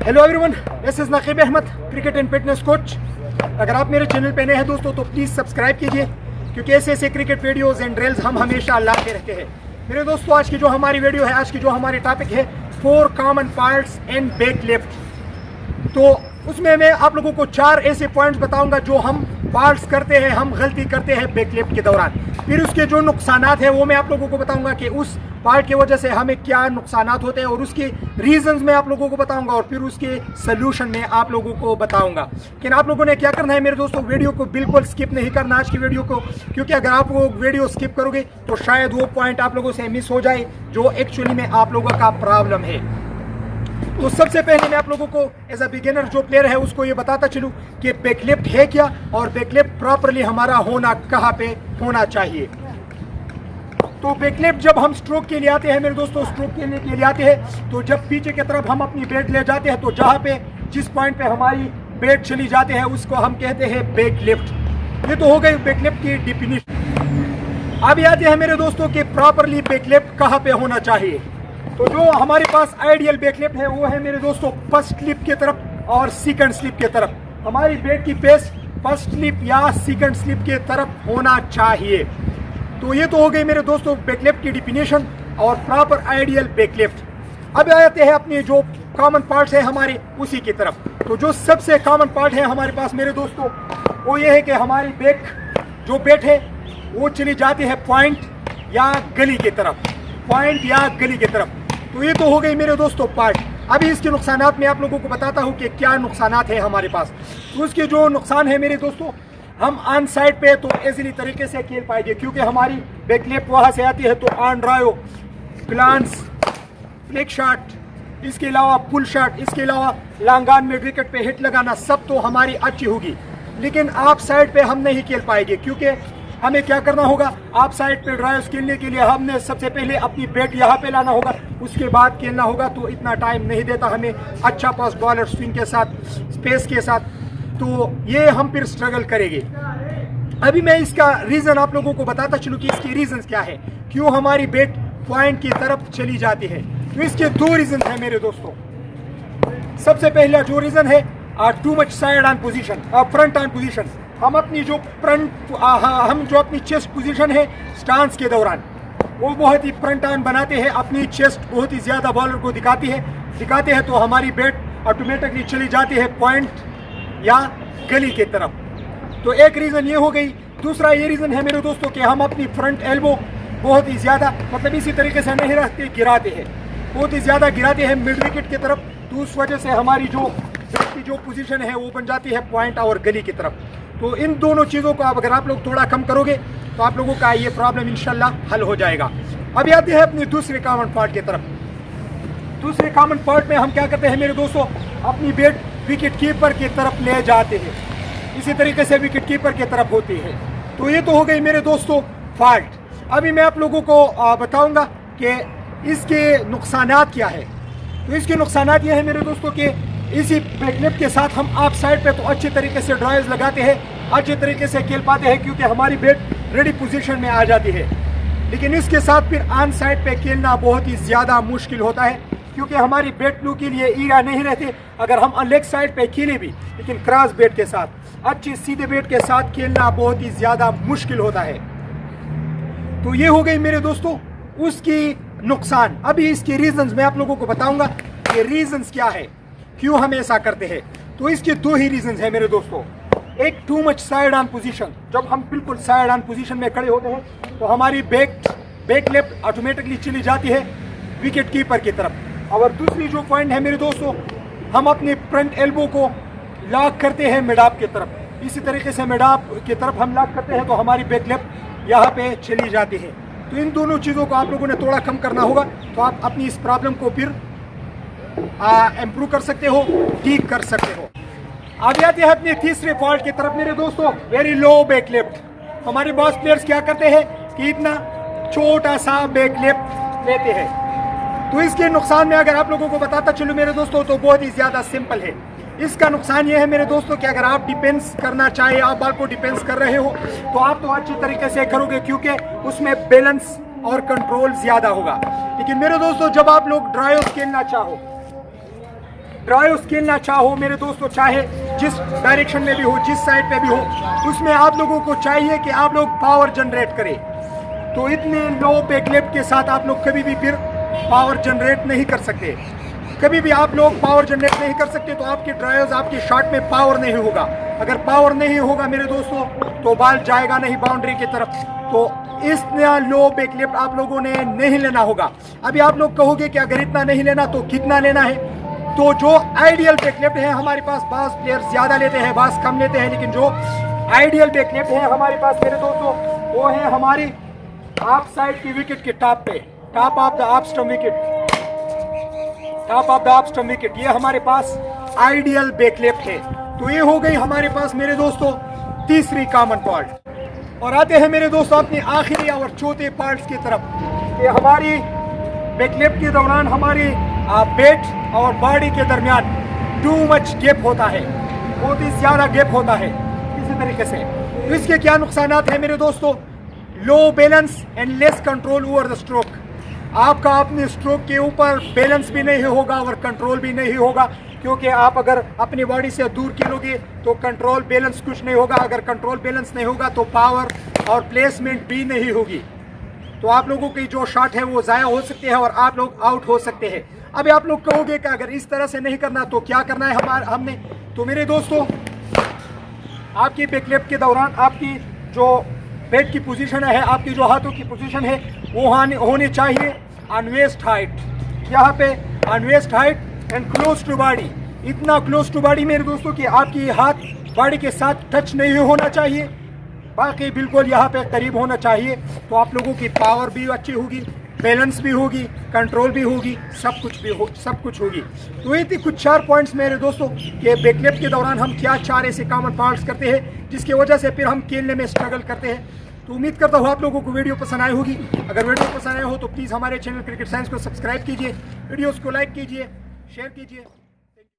Hello everyone, this is Naqeeb Ahmed, cricket and fitness coach. अगर आप मेरे चैनल पे नए हैं दोस्तों तो प्लीज़ सब्सक्राइब कीजिए, क्योंकि ऐसे ऐसे क्रिकेट वीडियोस एंड ड्रिल्स हम हमेशा लाते रहते हैं। मेरे दोस्तों, आज की जो हमारी वीडियो है, आज की जो हमारी टॉपिक है 4 common parts in back lift. तो उसमें मैं आप लोगों को 4 ऐसे पॉइंट्स बताऊंगा जो हम पार्ट्स करते हैं, हम गलती करते हैं बैक लिफ्ट के दौरान। फिर उसके जो नुकसानात हैं वो मैं आप लोगों को बताऊंगा कि उस पार्ट की वजह से हमें क्या नुकसानात होते हैं, और उसके रीजंस मैं आप लोगों को बताऊंगा, और फिर उसके सोल्यूशन मैं आप लोगों को बताऊंगा। लेकिन आप लोगों ने क्या करना है मेरे दोस्तों, वीडियो को बिल्कुल स्किप नहीं करना आज की वीडियो को, क्योंकि अगर आप वो वीडियो स्किप करोगे तो शायद वो पॉइंट आप लोगों से मिस हो जाए जो एक्चुअली में आप लोगों का प्रॉब्लम है। तो सबसे पहले मैं आप लोगों को एज अ बिगिनर जो प्लेयर है उसको ये बताता चलूं कि बैक लिफ्ट है क्या, और बैक लिफ्ट प्रॉपरली हमारा होना कहाँ पे होना चाहिए। तो बैक लिफ्ट जब हम स्ट्रोक के लिए आते हैं मेरे दोस्तों, स्ट्रोक के लिए आते हैं, तो जब पीछे की तरफ हम अपनी बैट ले जाते हैं, तो जहाँ पे जिस पॉइंट पे हमारी बैट चली जाती है उसको हम कहते हैं बैक लिफ्ट। ये तो हो गई बैक लिफ्ट की डिफिनीशन। अब आते हैं मेरे दोस्तों कि प्रॉपरली बैक लिफ्ट कहाँ पे होना चाहिए। तो जो हमारे पास आइडियल बैक लिफ्ट है वो है मेरे दोस्तों फर्स्ट स्लिप की तरफ और सेकंड स्लिप की तरफ। हमारी बैट की पेस फर्स्ट स्लिप या सेकंड स्लिप की तरफ होना चाहिए। तो ये तो हो गई मेरे दोस्तों बैक लिफ्ट की डिफिनेशन और प्रॉपर आइडियल बैक लिफ्ट। अब आते हैं अपने जो कॉमन पार्ट्स है हमारे उसी की तरफ। तो जो सबसे कॉमन पार्ट है हमारे पास मेरे दोस्तों वो ये है कि हमारी बैक जो बैट है वो चली जाती है पॉइंट या गली की तरफ, पॉइंट या गली की तरफ। तो ये तो हो गई मेरे दोस्तों पार्ट। अभी इसके नुकसानात मैं आप लोगों को बताता हूँ कि क्या नुकसानात है हमारे पास। तो उसके जो नुकसान है मेरे दोस्तों, हम ऑन साइड पे तो इजीली तरीके से खेल पाएंगे, क्योंकि हमारी बैक लिफ्ट वहाँ से आती है। तो on drive, glance, flick shot, इसके अलावा पुल शॉट, इसके अलावा लॉन्ग में विकेट पे हिट लगाना, सब तो हमारी अच्छी होगी। लेकिन आप साइड पे हम नहीं खेल पाएंगे, क्योंकि हमें क्या करना होगा, आप साइड पे ड्राइव्स खेलने के लिए हमने सबसे पहले अपनी बैट यहाँ पे लाना होगा, उसके बाद खेलना होगा। तो इतना टाइम नहीं देता हमें अच्छा पास बॉलर स्विंग के साथ, स्पेस के साथ, तो ये हम फिर स्ट्रगल करेंगे। अभी मैं इसका रीज़न आप लोगों को बताता चलूँ कि इसके रीजंस क्या है, क्यों हमारी बैट पॉइंट की तरफ चली जाती है। तो इसके 2 रीजन है मेरे दोस्तों। सबसे पहला जो रीज़न है too much side on position, front on position. हम अपनी जो हम जो अपनी चेस्ट पोजीशन है स्टांस के दौरान वो बहुत ही फ्रंट ऑन बनाते हैं, अपनी चेस्ट बहुत ही ज़्यादा बॉलर को दिखाते हैं, तो हमारी बैट ऑटोमेटिकली चली जाती है पॉइंट या गली की तरफ। तो एक रीज़न ये हो गई। दूसरा ये रीज़न है मेरे दोस्तों कि हम अपनी फ्रंट एल्बो बहुत ही ज़्यादा, मतलब इसी तरीके से नहीं रखते, गिराते हैं, बहुत ही ज़्यादा गिराते हैं मिड विकेट की तरफ। तो उस वजह से हमारी जो बैट की जो पोजीशन है वो बन जाती है पॉइंट और गली की तरफ। तो इन दोनों चीज़ों को अगर आप लोग थोड़ा कम करोगे तो आप लोगों का ये प्रॉब्लम इंशाल्लाह हल हो जाएगा। अब आते हैं अपनी दूसरे कॉमन पार्ट की तरफ। दूसरे कॉमन पार्ट में हम क्या करते हैं मेरे दोस्तों, अपनी बैट विकेट कीपर की तरफ ले जाते हैं, इसी तरीके से विकेट कीपर की तरफ होती है। तो ये तो हो गई मेरे दोस्तों फॉल्ट। अभी मैं आप लोगों को बताऊंगा कि इसके नुकसानात क्या है। तो इसके नुकसानात ये है मेरे दोस्तों कि इसी बैक लिफ्ट के साथ हम ऑफ साइड पे तो अच्छे तरीके से ड्राइव्स लगाते हैं, अच्छे तरीके से खेल पाते हैं, क्योंकि हमारी बैट रेडी पोजीशन में आ जाती है। लेकिन इसके साथ फिर ऑन साइड पे खेलना बहुत ही ज़्यादा मुश्किल होता है, क्योंकि हमारी बैट ब्लू के लिए ईरा नहीं रहते। अगर हम लेग साइड पे खेले भी, लेकिन क्रॉस बैट के साथ, अच्छी सीधे बैट के साथ खेलना बहुत ही ज़्यादा मुश्किल होता है। तो ये हो गई मेरे दोस्तों उसकी नुकसान। अभी इसके रीजंस मैं आप लोगों को बताऊंगा कि रीजंस क्या है, क्यों हम ऐसा करते हैं। तो इसके 2 ही रीजंस हैं मेरे दोस्तों। एक too much side on position, जब हम बिल्कुल साइड ऑन पोजीशन में खड़े होते हैं तो हमारी बैक लेफ्ट ऑटोमेटिकली चली जाती है विकेट कीपर की तरफ। और दूसरी जो पॉइंट है मेरे दोस्तों, हम अपने फ्रंट एल्बो को लॉक करते हैं मिड ऑफ की तरफ, इसी तरीके से मिड ऑफ की तरफ हम लॉक करते हैं, तो हमारी बैक लेफ्ट यहाँ पे चली जाती है। तो इन दोनों चीज़ों को आप लोगों ने थोड़ा कम करना होगा, तो आप अपनी इस प्रॉब्लम को फिर इम्प्रूव कर सकते हो, ठीक कर सकते हो। आगे आते हैं अपने तीसरे फॉल्ट की तरफ मेरे दोस्तों, वेरी लो बैक लिफ्ट। हमारे बॉस प्लेयर्स क्या करते हैं कि इतना छोटा सा बैक लिफ्ट लेते हैं। तो इसके नुकसान में अगर आप लोगों को बताता चलूँ मेरे दोस्तों, तो बहुत ही ज़्यादा सिंपल है। इसका नुकसान ये है मेरे दोस्तों कि अगर आप डिफेंस करना चाहे, आप बॉल को डिफेंस कर रहे हो, तो आप तो अच्छी तरीके से करोगे, क्योंकि उसमें बैलेंस और कंट्रोल ज़्यादा होगा। लेकिन मेरे दोस्तों जब आप लोग ड्राइव खेलना चाहो, ड्राइव्स खेलना चाहो मेरे दोस्तों, चाहे जिस डायरेक्शन में भी हो, जिस साइड पे भी हो, उसमें आप लोगों को चाहिए कि आप लोग पावर जनरेट करें। तो इतने लो बैक लेफ्ट के साथ आप लोग कभी भी फिर पावर जनरेट नहीं कर सकते। कभी भी आप लोग पावर जनरेट नहीं कर सकते तो आपके ड्राइव्स, आपके शॉट में पावर नहीं होगा। अगर पावर नहीं होगा मेरे दोस्तों तो बॉल जाएगा नहीं बाउंड्री की तरफ। तो इस नया लो बैक लेफ्ट आप लोगों ने नहीं लेना होगा। अभी आप लोग कहोगे कि अगर इतना नहीं लेना तो कितना लेना है? तो जो आइडियल बैक लेफ्ट है हमारे पास, बास प्लेयर ज्यादा लेते हैं, बास कम लेते हैं, लेकिन जो आइडियल बैक लेफ्ट है हमारे पास मेरे दोस्तों वो है हमारी ऑफ साइड की विकेट के टॉप पे, top of the off stump wicket, top of the off stump wicket. ये हमारे पास आइडियल बैक लेफ्ट है। तो ये हो गई हमारे पास मेरे दोस्तों तीसरी कॉमन पार्ट। और आते हैं मेरे दोस्तों अपने आखिरी और चौथे पार्ट्स की तरफ कि हमारी बैक लेफ्ट के दौरान हमारी बैट और बॉडी के दरमियान टू मच गैप होता है, बहुत ही ज्यादा गैप होता है किसी तरीके से। तो इसके क्या नुकसान हैं मेरे दोस्तों? Low balance and less control over the stroke. आपका अपने स्ट्रोक के ऊपर बैलेंस भी नहीं होगा और कंट्रोल भी नहीं होगा, क्योंकि आप अगर अपनी बॉडी से दूर खेलोगे तो कंट्रोल बैलेंस कुछ नहीं होगा। अगर कंट्रोल बैलेंस नहीं होगा तो पावर और प्लेसमेंट भी नहीं होगी। तो आप लोगों की जो शॉट है वो ज़ाया हो सकते हैं और आप लोग आउट हो सकते हैं। अभी आप लोग कहोगे कि अगर इस तरह से नहीं करना तो क्या करना है हमने? तो मेरे दोस्तों आपकी बैक लेफ्ट के दौरान आपकी जो बैट की पोजीशन है, आपकी जो हाथों की पोजीशन है वो होनी चाहिए अनवेस्ट हाइट। यहाँ पे अनवेस्ट height and close to body, इतना क्लोज टू बॉडी मेरे दोस्तों कि आपकी हाथ बॉडी के साथ टच नहीं होना चाहिए, बाकी बिल्कुल यहाँ पे करीब होना चाहिए। तो आप लोगों की पावर भी अच्छी होगी, बैलेंस भी होगी, कंट्रोल भी होगी, सब कुछ होगी। तो ये थी कुछ 4 पॉइंट्स मेरे दोस्तों कि बैक लेफ्ट के दौरान हम क्या 4 ऐसे कॉमन पार्ट्स करते हैं जिसकी वजह से फिर हम खेलने में स्ट्रगल करते हैं। तो उम्मीद करता हूँ आप लोगों को वीडियो पसंद आई होगी। अगर वीडियो पसंद आए हो तो प्लीज़ हमारे चैनल क्रिकेट साइंस को सब्सक्राइब कीजिए, वीडियोज़ को लाइक कीजिए, शेयर कीजिए।